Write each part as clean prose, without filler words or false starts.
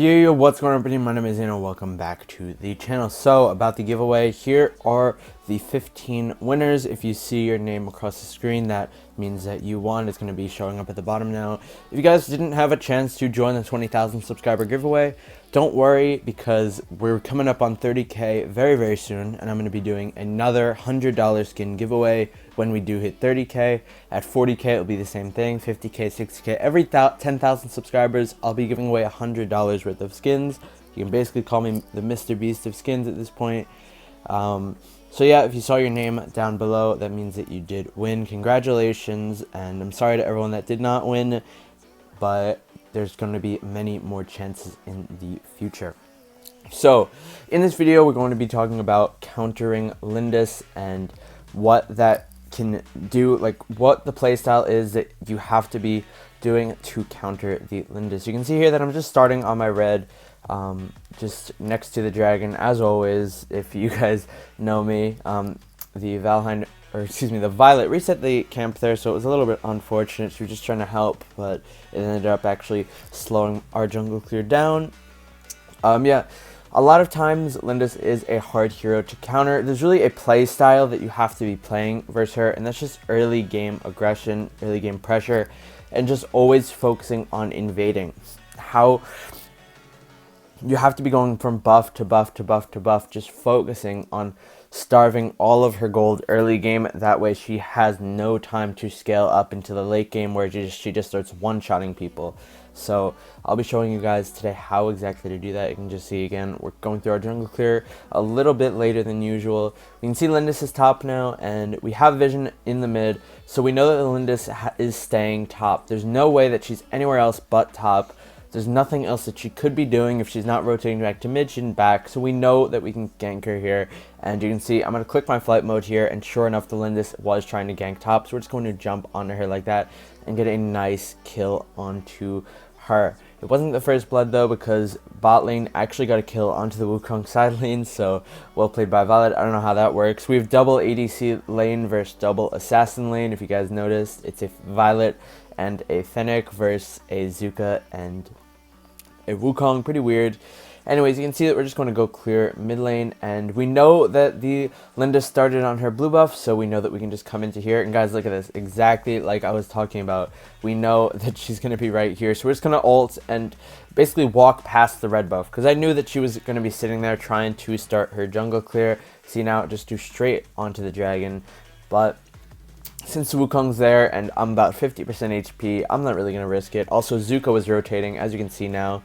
Yo, what's going on, everybody? My name is Zeno. Welcome back to the channel. So, about the giveaway, here are the 15 winners. If you see your name across the screen, that means that you won. It's going to be showing up at the bottom now. If you guys didn't have a chance to join the 20,000 subscriber giveaway, don't worry, because we're coming up on 30K very, very soon, and I'm going to be doing another $100 skin giveaway when we do hit 30K. At 40K, it'll be the same thing. 50K, 60K. Every 10,000 subscribers, I'll be giving away $100 worth of skins. You can basically call me the Mr. Beast of skins at this point. So yeah, if you saw your name down below, that means that you did win. Congratulations, and I'm sorry to everyone that did not win, but there's going to be many more chances in the future. So, in this video, we're going to be talking about countering Lindis and what that can do, like what the playstyle is that you have to be doing to counter the Lindis. You can see here that I'm just starting on my red, just next to the dragon, as always. If you guys know me, the Violet reset the camp there, so it was a little bit unfortunate. She was just trying to help, but it ended up actually slowing our jungle clear down. Yeah, a lot of times Lindis is a hard hero to counter. There's really a play style that you have to be playing versus her, and that's just early game aggression, early game pressure, and just always focusing on invading. How you have to be going from buff to buff to buff to buff, just focusing on starving all of her gold early game. That way she has no time to scale up into the late game where she just starts one-shotting people. So I'll be showing you guys today how exactly to do that. You can just see, again, we're going through our jungle clear a little bit later than usual. We can see Lindis is top now, and we have vision in the mid, so we know that Lindis is staying top. There's no way that she's anywhere else but top. There's nothing else that she could be doing if she's not rotating back to mid and back, so we know that we can gank her here. And you can see I'm going to click my flight mode here, and sure enough, the Lindis was trying to gank top, so we're just going to jump onto her like that and get a nice kill onto her. It wasn't the first blood though, because bot lane actually got a kill onto the Wukong side lane, so well played by Valor. I don't know how that works. We have double ADC lane versus double assassin lane. If you guys noticed, it's a Violet and a Fennec versus a Zuka and a Wukong. Pretty weird. Anyways, you can see that we're just going to go clear mid lane, and we know that the Lindis started on her blue buff, so we know that we can just come into here. And guys, look at this, exactly like I was talking about. We know that she's going to be right here, so we're just going to ult and basically walk past the red buff, because I knew that she was going to be sitting there trying to start her jungle clear. See, now just do straight onto the dragon, but since Wukong's there and I'm about 50% HP, I'm not really going to risk it. Also, Zuka was rotating, as you can see now.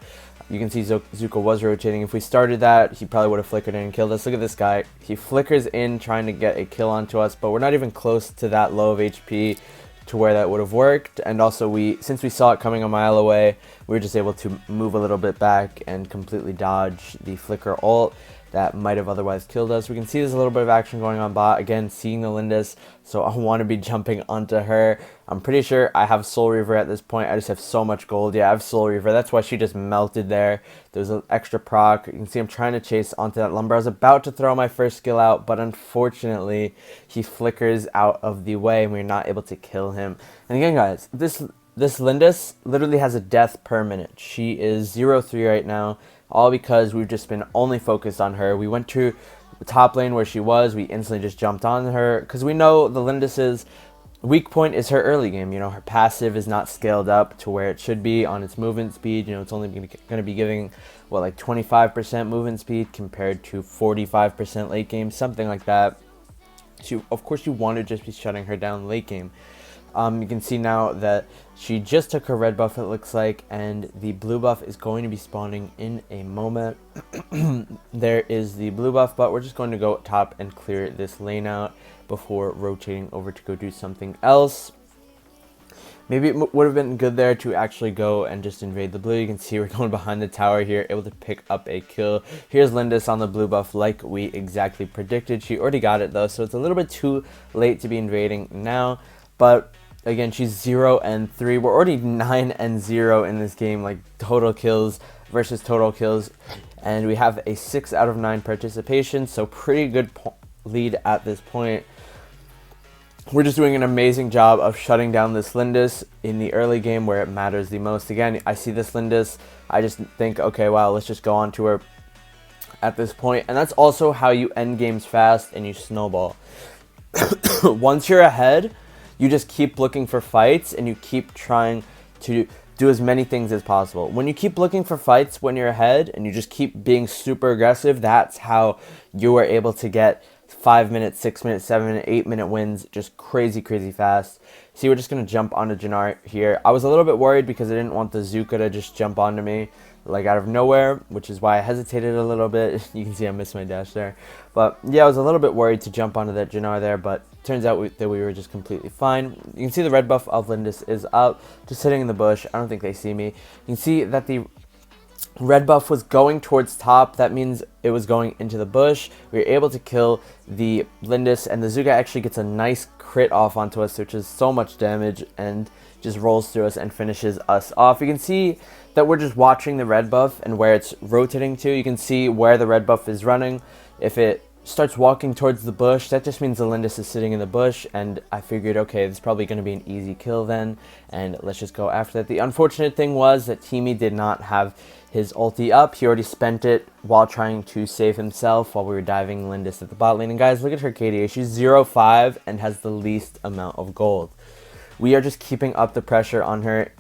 You can see Zuka was rotating. If we started that, he probably would have flickered in and killed us. Look at this guy. He flickers in trying to get a kill onto us, but we're not even close to that low of HP to where that would have worked. And also, since we saw it coming a mile away, we were just able to move a little bit back and completely dodge the flicker ult that might have otherwise killed us. We can see there's a little bit of action going on bot. Again, seeing the Lindis, so I want to be jumping onto her. I'm pretty sure I have Soul Reaver at this point. I just have so much gold. Yeah, I have Soul Reaver. That's why she just melted there. There's an extra proc. You can see I'm trying to chase onto that lumber. I was about to throw my first skill out, but unfortunately, he flickers out of the way, and we're not able to kill him. And again, guys, this Lindis literally has a death per minute. She is 0-3 right now, all because we've just been only focused on her. We went to the top lane where she was. We instantly just jumped on her, because we know the Lindis's weak point is her early game. You know, her passive is not scaled up to where it should be on its movement speed. You know, it's only going to be giving, what, like 25% movement speed compared to 45% late game, something like that. So, of course, you want to just be shutting her down late game. You can see now that she just took her red buff, it looks like, and the blue buff is going to be spawning in a moment. There is the blue buff, but we're just going to go top and clear this lane out before rotating over to go do something else. Maybe it would have been good there to actually go and just invade the blue. You can see we're going behind the tower here, able to pick up a kill. Here's Lindis on the blue buff like we exactly predicted. She already got it though, so it's a little bit too late to be invading now. But again, she's 0-3. We're already 9-0 in this game, like total kills versus total kills. And we have a 6 out of 9 participation, so pretty good lead at this point. we're just doing an amazing job of shutting down this Lindis in the early game where it matters the most. Again, I see this Lindis, I just think, okay, wow, let's just go on to her at this point. And that's also how you end games fast and you snowball. Once you're ahead, you just keep looking for fights and you keep trying to do as many things as possible. When you keep looking for fights when you're ahead and you just keep being super aggressive, that's how you are able to get 5 minute, 6 minute, 7 minute, 8 minute wins just crazy fast. See, we're just going to jump onto Jannar here. I was a little bit worried because I didn't want the Zuka to just jump onto me like out of nowhere, which is why I hesitated a little bit. You can see I missed my dash there. But yeah, I was a little bit worried to jump onto that Jannar there, but turns out that we were just completely fine. You can see the red buff of Lindis is up, just sitting in the bush. I don't think they see me. You can see that the red buff was going towards top. That means it was going into the bush. We were able to kill the Lindis, and the Zuga actually gets a nice crit off onto us, which is so much damage, and just rolls through us and finishes us off. You can see that we're just watching the red buff and where it's rotating to. You can see where the red buff is running. If it starts walking towards the bush, that just means the Lindis is sitting in the bush, and I figured, okay, this is probably going to be an easy kill then, and let's just go after that. The unfortunate thing was that Teamy did not have his ulti up. He already spent it while trying to save himself while we were diving Lindis at the bot lane. And guys, look at her KDA. She's 0-5 and has the least amount of gold. We are just keeping up the pressure on her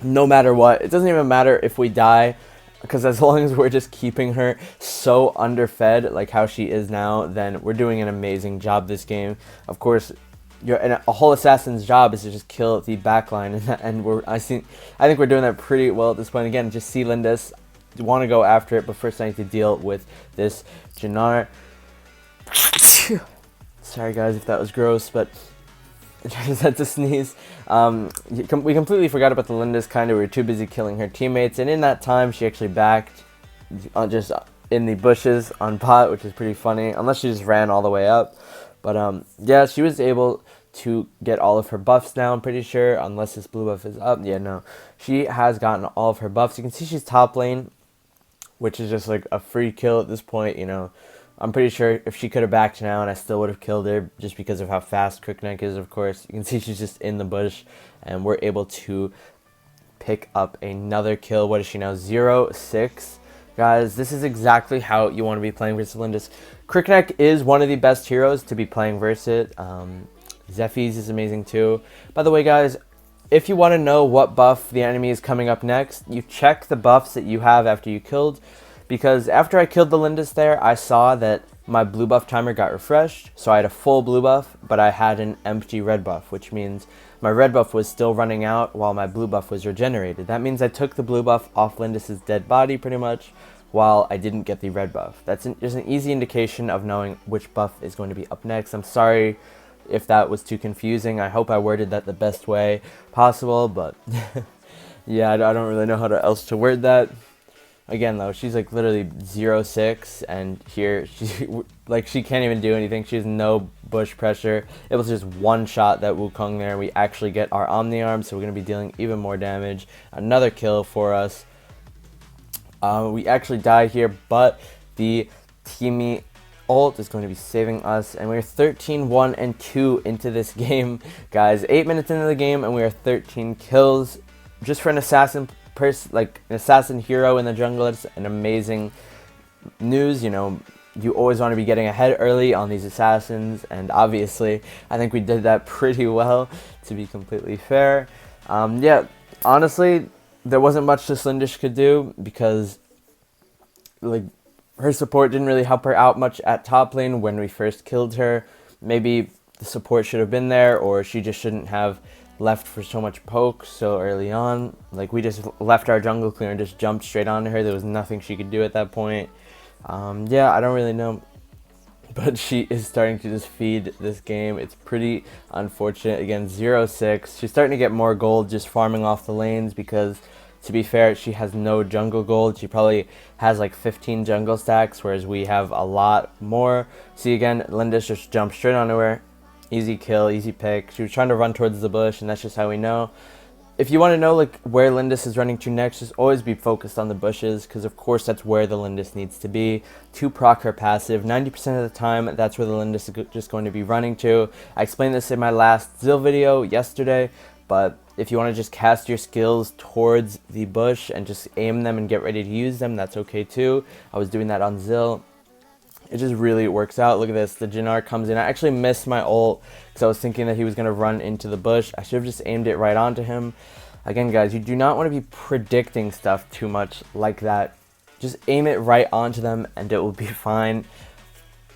no matter what. It doesn't even matter if we die, because as long as we're just keeping her so underfed like how she is now, then we're doing an amazing job this game. Of course, a whole assassin's job is to just kill the backline, and I think we're doing that pretty well at this point. Again, just see Lindis, you want to go after it, but first I need to deal with this Jannar. Sorry guys if that was gross, but I just had to sneeze. We completely forgot about the Lindis, we were too busy killing her teammates, and in that time she actually backed just in the bushes on bot, which is pretty funny, unless she just ran all the way up. But yeah, she was able to get all of her buffs now, I'm pretty sure, unless this blue buff is up. Yeah, no, she has gotten all of her buffs. You can see she's top lane, which is just like a free kill at this point, you know. I'm pretty sure if she could have backed now, and I still would have killed her just because of how fast Kriknak is, of course. You can see she's just in the bush, and we're able to pick up another kill. What is she now? 0-6. Guys, this is exactly how you want to be playing versus Lindis. Kriknak is one of the best heroes to be playing versus it. Zephy's is amazing too. By the way, guys, if you want to know what buff the enemy is coming up next, you check the buffs that you have after you killed. Because after I killed the Lindis there, I saw that my blue buff timer got refreshed. So I had a full blue buff, but I had an empty red buff, which means my red buff was still running out while my blue buff was regenerated. That means I took the blue buff off Lindis's dead body pretty much, while I didn't get the red buff. That's just an easy indication of knowing which buff is going to be up next. I'm sorry if that was too confusing. I hope I worded that the best way possible, but yeah, I don't really know how else to word that. Again though, she's like literally 0-6, and here she can't even do anything. She has no bush pressure. It was just one shot that Wukong there. We actually get our Omni Arm, so we're going to be dealing even more damage. Another kill for us. We actually die here, but the Teamy ult is going to be saving us, and we're 13-1-2 into this game, guys. 8 minutes into the game, and we are 13 kills. Just for an assassin like an assassin hero in the jungle, it's an amazing news. You know, you always want to be getting ahead early on these assassins, and obviously I think we did that pretty well, to be completely fair. Yeah, honestly, there wasn't much this Lindis could do, because like her support didn't really help her out much at top lane when we first killed her. Maybe the support should have been there, or she just shouldn't have left for so much poke so early on. Like, we just left our jungle clear and just jumped straight onto her. There was nothing she could do at that point. Yeah, I don't really know, but she is starting to just feed this game. It's pretty unfortunate. Again, 0-6. She's starting to get more gold just farming off the lanes, because to be fair, she has no jungle gold. She probably has like 15 jungle stacks, whereas we have a lot more. See, again, Lindis just jumped straight onto her. Easy kill, easy pick. She was trying to run towards the bush, and that's just how we know. if you want to know like where Lindis is running to next, just always be focused on the bushes, because of course that's where the Lindis needs to be to proc her passive. 90% of the time, that's where the Lindis is just going to be running to. I explained this in my last Zill video yesterday, but if you want to just cast your skills towards the bush and just aim them and get ready to use them, that's okay too. I was doing that on Zill. It just really works out. Look at this. The Jinnar comes in. I actually missed my ult because I was thinking that he was going to run into the bush. I should have just aimed it right onto him. Again, guys, you do not want to be predicting stuff too much like that. Just aim it right onto them and it will be fine.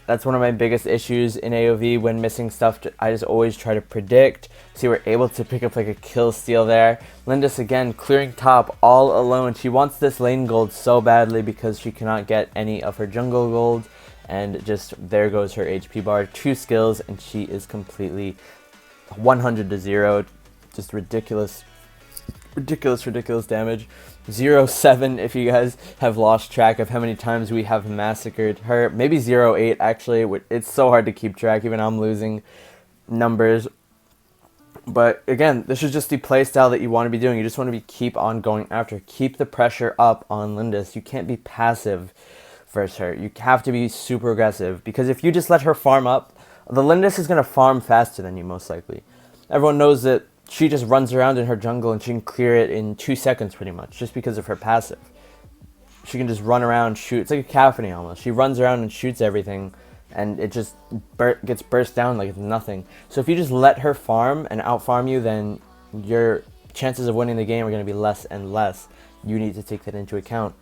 That's one of my biggest issues in AOV when missing stuff. I just always try to predict. See, we're able to pick up like a kill steal there. Lindis again clearing top all alone. She wants this lane gold so badly because she cannot get any of her jungle gold. And just there goes her HP bar. 2 skills and she is completely 100 to 0. Just ridiculous damage. 0-7 if you guys have lost track of how many times we have massacred her. Maybe 0-8 actually. It's so hard to keep track. Even I'm losing numbers. But again, this is just the playstyle that you want to be doing. You just want to keep on going after. Keep the pressure up on Lindis. You can't be passive versus her. You have to be super aggressive, because if you just let her farm up, the Lindis is going to farm faster than you most likely. Everyone knows that she just runs around in her jungle and she can clear it in 2 seconds pretty much, just because of her passive. She can just run around, shoot. It's like a cacophony almost. She runs around and shoots everything and it just gets burst down like it's nothing. So if you just let her farm and out farm you, then your chances of winning the game are going to be less and less. You need to take that into account.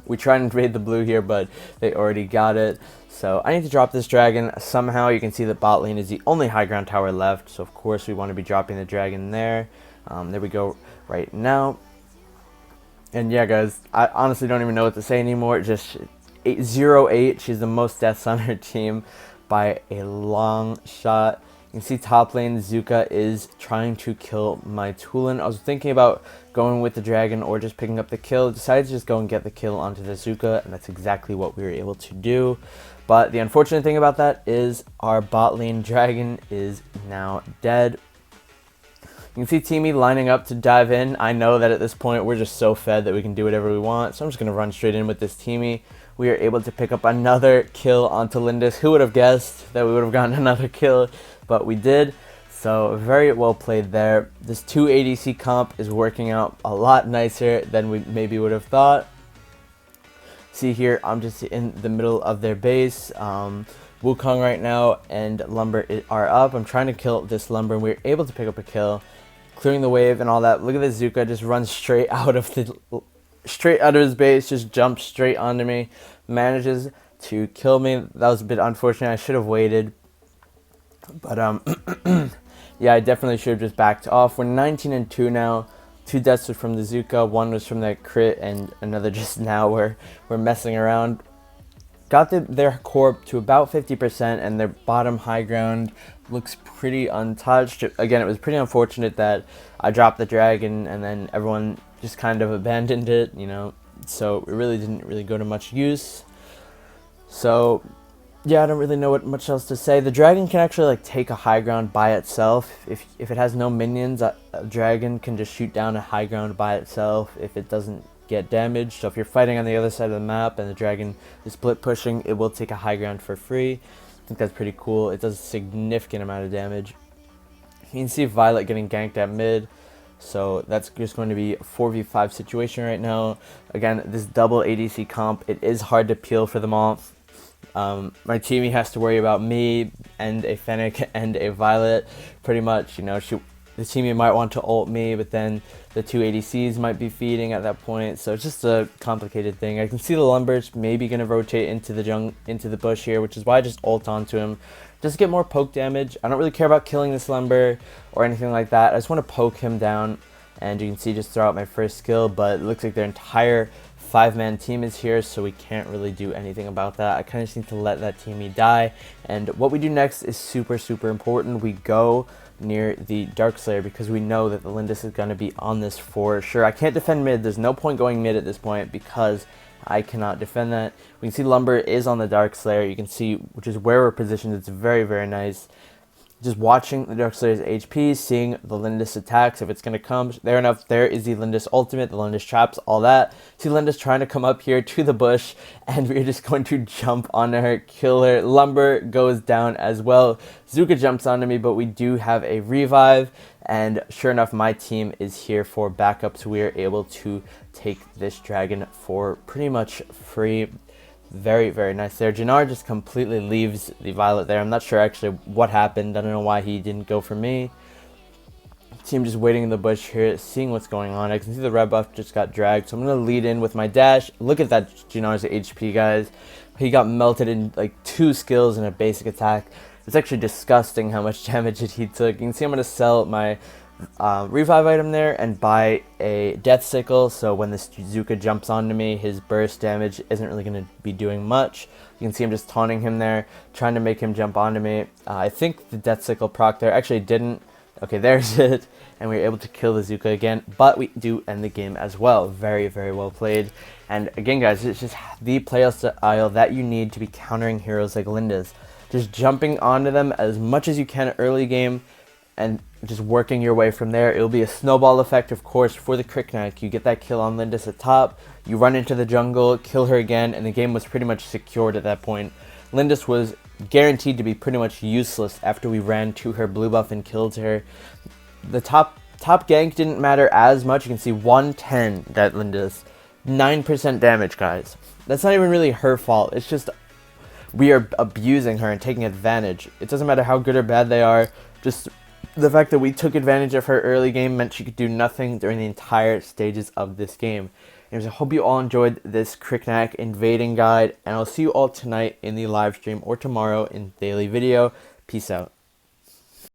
We try and invade the blue here, but they already got it. So I need to drop this dragon somehow. You can see that bot lane is the only high ground tower left. So of course we want to be dropping the dragon there. There we go right now. And yeah, guys, I honestly don't even know what to say anymore. Just 0-8. She's the most deaths on her team by a long shot. You can see top lane, Zuka is trying to kill my Tulin. I was thinking about going with the dragon or just picking up the kill. Decided to just go and get the kill onto the Zuka, and that's exactly what we were able to do. But the unfortunate thing about that is our bot lane dragon is now dead. You can see Teamy lining up to dive in. I know that at this point we're just so fed that we can do whatever we want, so I'm just going to run straight in with this Teamy. We are able to pick up another kill onto Lindis. Who would have guessed that we would have gotten another kill? But we did, so very well played there. This 2 ADC comp is working out a lot nicer than we maybe would have thought. See here, I'm just in the middle of their base. Wukong right now and Lumber are up. I'm trying to kill this Lumber and we're able to pick up a kill. Clearing the wave and all that. Look at this Zuka just runs straight out of his base, just jumps straight onto me. Manages to kill me. That was a bit unfortunate. I should have waited. But yeah, I definitely should have just backed off. We're 19-2 now. 2 deaths were from the Zuka, 1 was from that crit, and another just now where we're messing around. Got their core to about 50%, and their bottom high ground looks pretty untouched. Again, it was pretty unfortunate that I dropped the dragon and then everyone just kind of abandoned it, you know. So it really didn't really go to much use. So yeah, I don't really know what much else to say. The dragon can actually like take a high ground by itself. If it has no minions, a dragon can just shoot down a high ground by itself if it doesn't get damaged. So if you're fighting on the other side of the map and the dragon is split pushing, it will take a high ground for free. I think that's pretty cool. It does a significant amount of damage. You can see Violet getting ganked at mid. So that's just going to be a 4v5 situation right now. Again, this double ADC comp, it is hard to peel for them all. My teamie has to worry about me and a Fennec and a Violet pretty much. You know, the teamie might want to ult me, but then the 2 ADCs might be feeding at that point. So it's just a complicated thing. I can see the Lumbers maybe going to rotate into the bush here, which is why I just ult onto him. Just get more poke damage. I don't really care about killing this Lumber or anything like that. I just want to poke him down, and you can see just throw out my first skill, but it looks like their entire 5-man team is here, so we can't really do anything about that. I kind of just need to let that teamie die, and what we do next is super important. We go near the Darkslayer because we know that the Lindis is going to be on this for sure. I can't defend mid. There's no point going mid at this point because I cannot defend that. We can see Lumber is on the Darkslayer. You can see, which is where we're positioned. It's very nice. just watching the Darkslayer's HP, seeing the Lindis attacks, if it's going to come. There enough, there is the Lindis ultimate, the Lindis traps, all that. See Lindis trying to come up here to the bush, and we're just going to jump on her, kill her. Lumber goes down as well. Zuka jumps onto me, but we do have a revive, and sure enough, my team is here for backup, so we are able to take this dragon for pretty much free. Very, very nice there. Jannar just completely leaves the Violet there. I'm not sure actually what happened. I don't know why he didn't go for me. Team just waiting in the bush here, seeing what's going on. I can see the red buff just got dragged, so I'm going to lead in with my dash. Look at that Jannar's HP, guys. He got melted in like 2 skills and a basic attack. It's actually disgusting how much damage he took. You can see I'm going to sell my revive item there and buy a death sickle, so when this Zuka jumps onto me, his burst damage isn't really going to be doing much. You can see I'm just taunting him there, trying to make him jump onto me. I think the death sickle proc there actually didn't. Okay, there's it, and we were able to kill the Zuka again, but we do end the game as well. Very, very well played. And again, guys, it's just the playstyle that you need to be countering heroes like Lindis. Just jumping onto them as much as you can early game, and just working your way from there. It'll be a snowball effect, of course, for the Kriknak. You get that kill on Lindis at top, you run into the jungle, kill her again, and the game was pretty much secured at that point. Lindis was guaranteed to be pretty much useless after we ran to her blue buff and killed her. The top gank didn't matter as much. You can see 110 that Lindis. 9% damage, guys. That's not even really her fault. It's just we are abusing her and taking advantage. It doesn't matter how good or bad they are, just the fact that we took advantage of her early game meant she could do nothing during the entire stages of this game. Anyways, I hope you all enjoyed this Kriknak invading guide, and I'll see you all tonight in the live stream or tomorrow in daily video. Peace out.